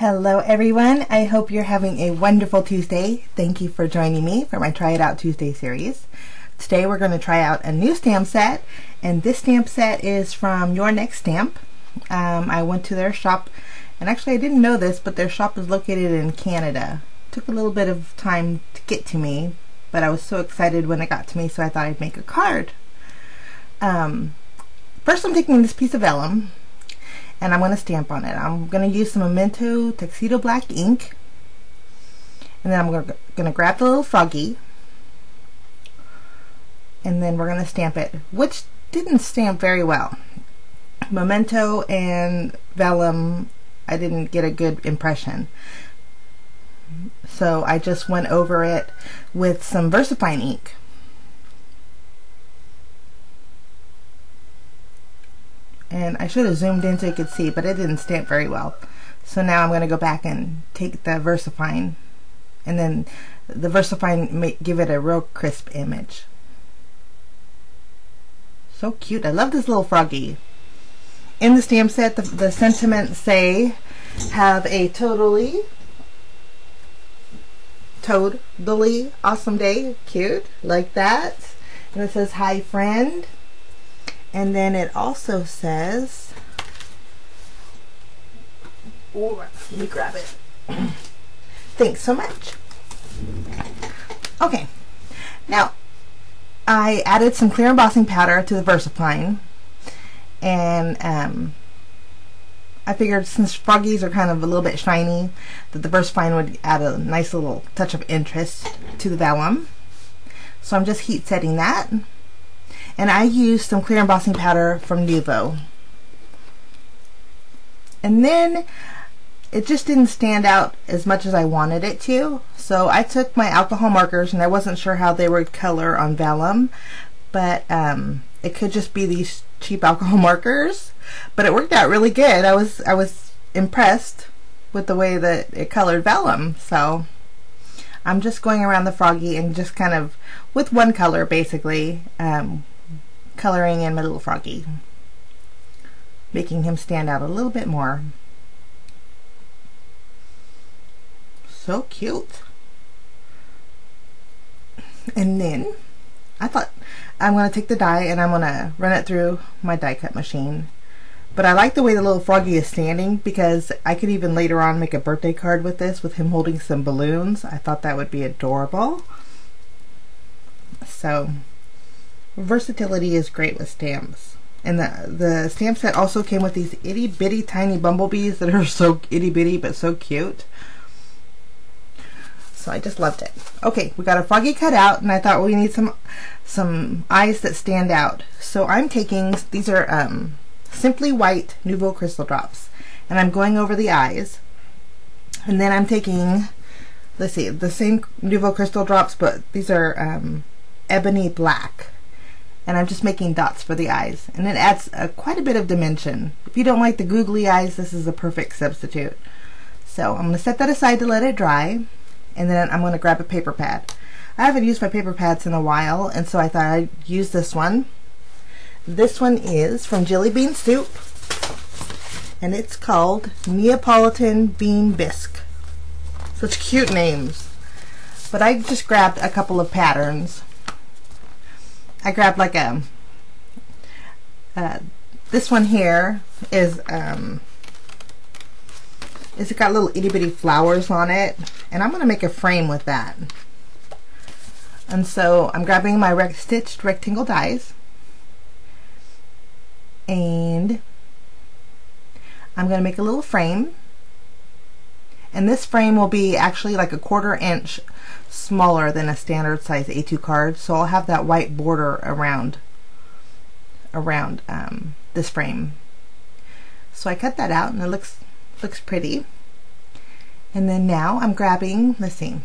Hello everyone, I hope you're having a wonderful Tuesday. Thank you for joining me for my Try It Out Tuesday series. Today we're going to try out a new stamp set, and this stamp set is from Your Next Stamp. I went to their shop, and actually I didn't know this, but their shop is located in Canada. It took a little bit of time to get to me, but I was so excited when it got to me, so I thought I'd make a card. First I'm taking this piece of vellum, and I'm going to stamp on it. I'm going to use some Memento Tuxedo Black ink, and then I'm going to grab the little froggy, and then we're going to stamp it, which didn't stamp very well. Memento and vellum, I didn't get a good impression, so I just went over it with some VersaFine ink. And I should have zoomed in so you could see, but it didn't stamp very well. So now I'm going to go back and take the VersaFine, and then the VersaFine give it a real crisp image. So cute. I love this little froggy. In the stamp set, the sentiments say, have a totally awesome day. Cute. Like that. And it says, hi friend. And then it also says, oh, let me grab it. Thanks so much. Okay, now I added some clear embossing powder to the VersaFine, and I figured since froggies are kind of a little bit shiny, that the VersaFine would add a nice little touch of interest to the vellum. So I'm just heat setting that. And I used some clear embossing powder from Nuvo. And then it just didn't stand out as much as I wanted it to. So I took my alcohol markers, and I wasn't sure how they would color on vellum, but it could just be these cheap alcohol markers. But it worked out really good. I was impressed with the way that it colored vellum. So I'm just going around the froggy and just kind of with one color basically. Coloring in my little froggy, making him stand out a little bit more. So cute. And then I thought I'm going to take the die and I'm going to run it through my die cut machine. But I like the way the little froggy is standing, because I could even later on make a birthday card with this, with him holding some balloons. I thought that would be adorable. So versatility is great with stamps. And the stamp set also came with these itty bitty tiny bumblebees that are so itty bitty but so cute. So I just loved it. Okay, we got a froggy cut out, and I thought we need some eyes that stand out. So I'm taking, these are Simply White Nuvo Crystal Drops, and I'm going over the eyes. And then I'm taking, let's see, the same Nuvo Crystal Drops, but these are Ebony Black. And I'm just making dots for the eyes, and it adds quite a bit of dimension. If you don't like the googly eyes, this is a perfect substitute. So I'm going to set that aside to let it dry, and then I'm going to grab a paper pad. I haven't used my paper pads in a while, and so I thought I'd use this one. This one is from Jillibean Soup, and it's called Neopolitan Bean Bisque. Such cute names. But I just grabbed a couple of patterns. I grabbed like a, this one here is, it's got little itty bitty flowers on it, and I'm going to make a frame with that. And so I'm grabbing my stitched rectangle dies, and I'm going to make a little frame. And this frame will be actually like a 1/4 inch smaller than a standard size A2 card, so I'll have that white border around this frame. So I cut that out, and it looks pretty. And then now I'm grabbing, let's see,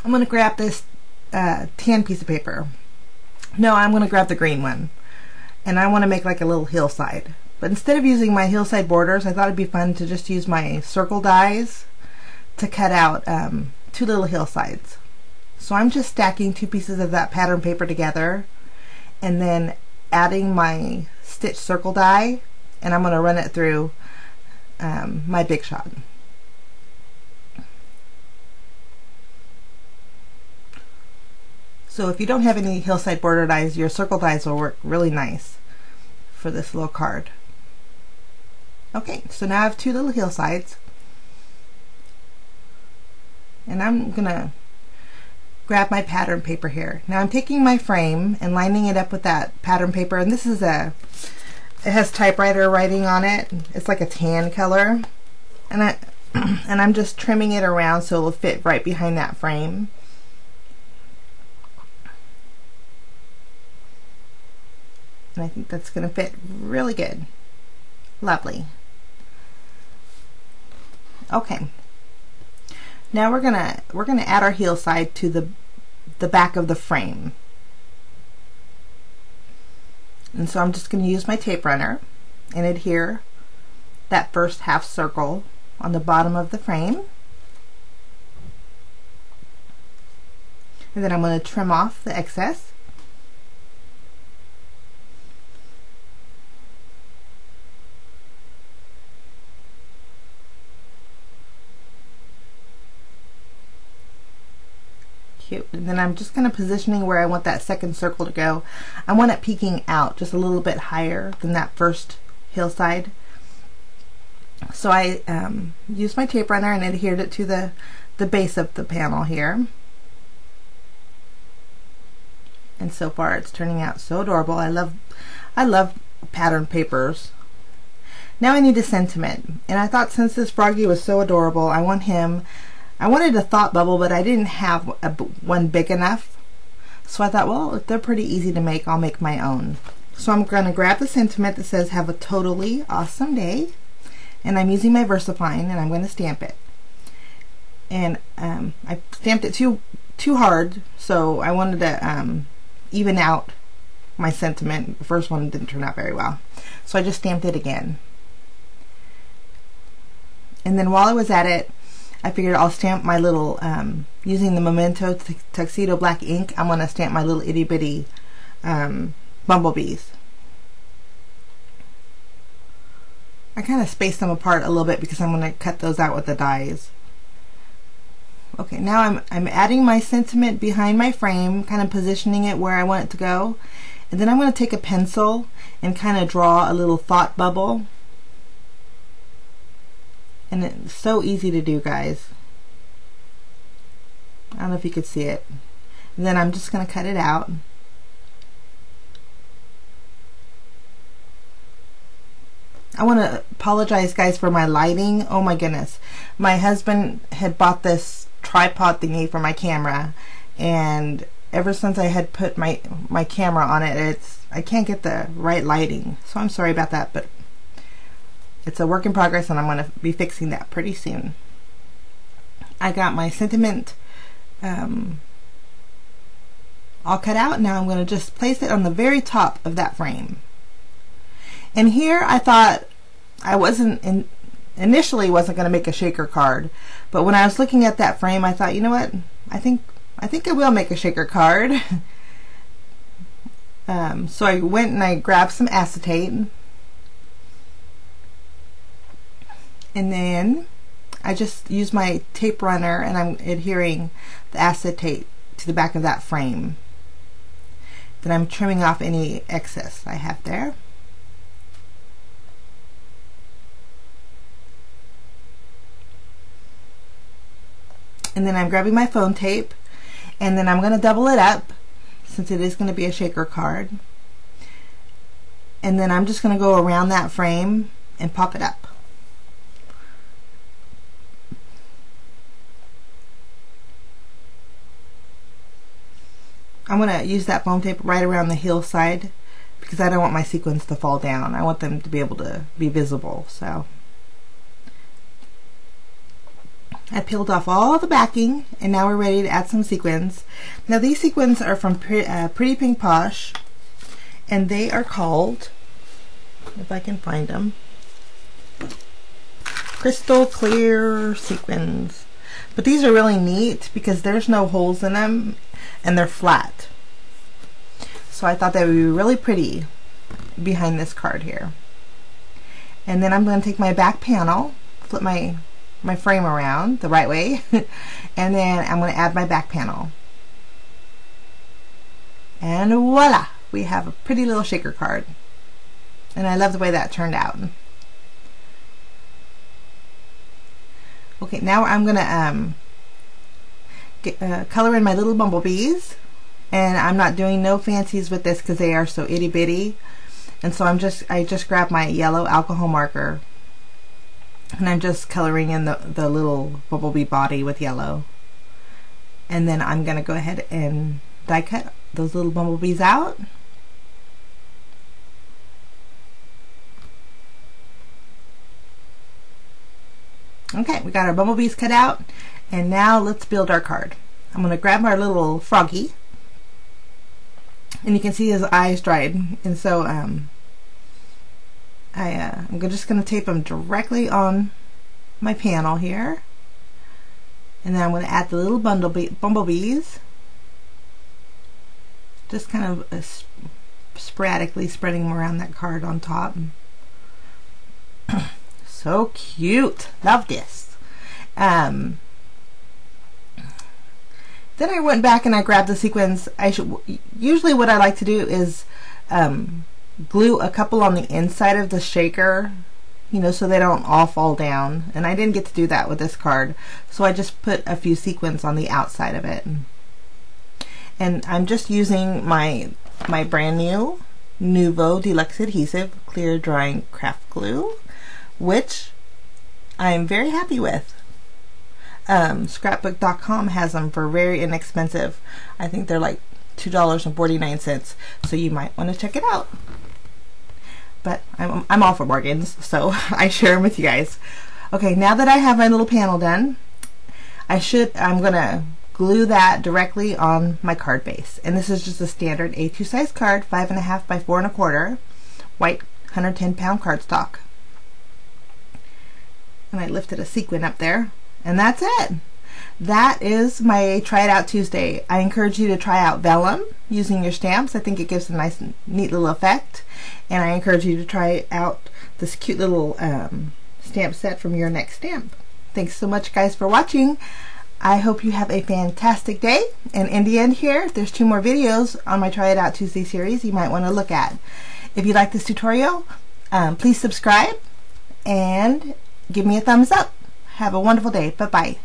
I'm going to grab this tan piece of paper. No, I'm going to grab the green one, and I want to make like a little hillside. But instead of using my hillside borders, I thought it'd be fun to just use my circle dies to cut out 2 little hillsides. So I'm just stacking 2 pieces of that pattern paper together, and then adding my stitch circle die, and I'm going to run it through my Big Shot. So if you don't have any hillside border dies, your circle dies will work really nice for this little card. Okay, so now I have two little hillsides, and I'm gonna grab my pattern paper here. Now I'm taking my frame and lining it up with that pattern paper, and this is it has typewriter writing on it. It's like a tan color, and I'm just trimming it around so it'll fit right behind that frame. And I think that's going to fit really good. Lovely. Okay. Now we're gonna add our heel side to the back of the frame. And so I'm just going to use my tape runner and adhere that first half circle on the bottom of the frame. And then I'm going to trim off the excess. Cute. And then I'm just kind of positioning where I want that second circle to go. I want it peeking out just a little bit higher than that first hillside. So I used my tape runner and adhered it to the base of the panel here. And so far it's turning out so adorable. I love pattern papers. Now I need a sentiment, and I thought since this froggy was so adorable, I wanted a thought bubble, but I didn't have one big enough. So I thought, well, if they're pretty easy to make, I'll make my own. So I'm going to grab the sentiment that says, "Have a totally awesome day." And I'm using my VersaFine, and I'm going to stamp it. And I stamped it too hard, so I wanted to even out my sentiment. The first one didn't turn out very well. So I just stamped it again. And then while I was at it, I figured I'll stamp my little, using the Memento Tuxedo black ink, I'm going to stamp my little itty bitty bumblebees. I kind of spaced them apart a little bit because I'm going to cut those out with the dies. Okay, now I'm adding my sentiment behind my frame, kind of positioning it where I want it to go. And then I'm going to take a pencil and kind of draw a little thought bubble. And it's so easy to do, guys. I don't know if you could see it. And then I'm just going to cut it out. I want to apologize, guys, for my lighting. Oh my goodness. My husband had bought this tripod thingy for my camera, and ever since I had put my camera on it, I can't get the right lighting. So I'm sorry about that, but it's a work in progress, and I'm going to be fixing that pretty soon. I got my sentiment all cut out. Now I'm going to just place it on the very top of that frame. And here I thought I initially wasn't going to make a shaker card, but when I was looking at that frame, I thought, you know what? I think I will make a shaker card. So I went and I grabbed some acetate. And then I just use my tape runner and I'm adhering the acetate to the back of that frame. Then I'm trimming off any excess I have there. And then I'm grabbing my phone tape, and then I'm going to double it up since it is going to be a shaker card. And then I'm just going to go around that frame and pop it up. I'm going to use that foam tape right around the hillside because I don't want my sequins to fall down. I want them to be able to be visible. So I peeled off all the backing, and now we're ready to add some sequins. Now these sequins are from Pretty Pink Posh, and they are called, if I can find them, Crystal Clear Sequins. But these are really neat because there's no holes in them and they're flat. So I thought they would be really pretty behind this card here. And then I'm going to take my back panel, flip my frame around the right way, and then I'm going to add my back panel. And voila! We have a pretty little shaker card. And I love the way that turned out. Okay, now I'm going to color in my little bumblebees. And I'm not doing no fancies with this because they are so itty bitty. And so I just grabbed my yellow alcohol marker, and I'm just coloring in the little bumblebee body with yellow. And then I'm going to go ahead and die cut those little bumblebees out. Okay, we got our bumblebees cut out, and now let's build our card. I'm going to grab our little froggy, and you can see his eyes dried, and so I'm just going to tape them directly on my panel here, and then I'm going to add the little bumblebees, just kind of sporadically spreading them around that card on top. So cute. Love this. Then I went back and I grabbed the sequins. Usually what I like to do is glue a couple on the inside of the shaker, you know, so they don't all fall down. And I didn't get to do that with this card, so I just put a few sequins on the outside of it. And I'm just using my brand new Nuvo Deluxe Adhesive Clear Drying Craft Glue, which I'm very happy with. Scrapbook.com has them for very inexpensive. I think they're like $2.49, so you might want to check it out. But I'm all for bargains, so I share them with you guys. Okay, now that I have my little panel done, I'm gonna glue that directly on my card base. And this is just a standard A2 size card, 5.5 by 4 1/4, white 110-pound cardstock. And I lifted a sequin up there, and that's it. That is my Try It Out Tuesday. I encourage you to try out vellum using your stamps. I think it gives a nice, neat little effect. And I encourage you to try out this cute little stamp set from Your Next Stamp. Thanks so much, guys, for watching. I hope you have a fantastic day. And in the end here, there's 2 more videos on my Try It Out Tuesday series you might want to look at. If you like this tutorial, please subscribe and give me a thumbs up. Have a wonderful day. Bye-bye.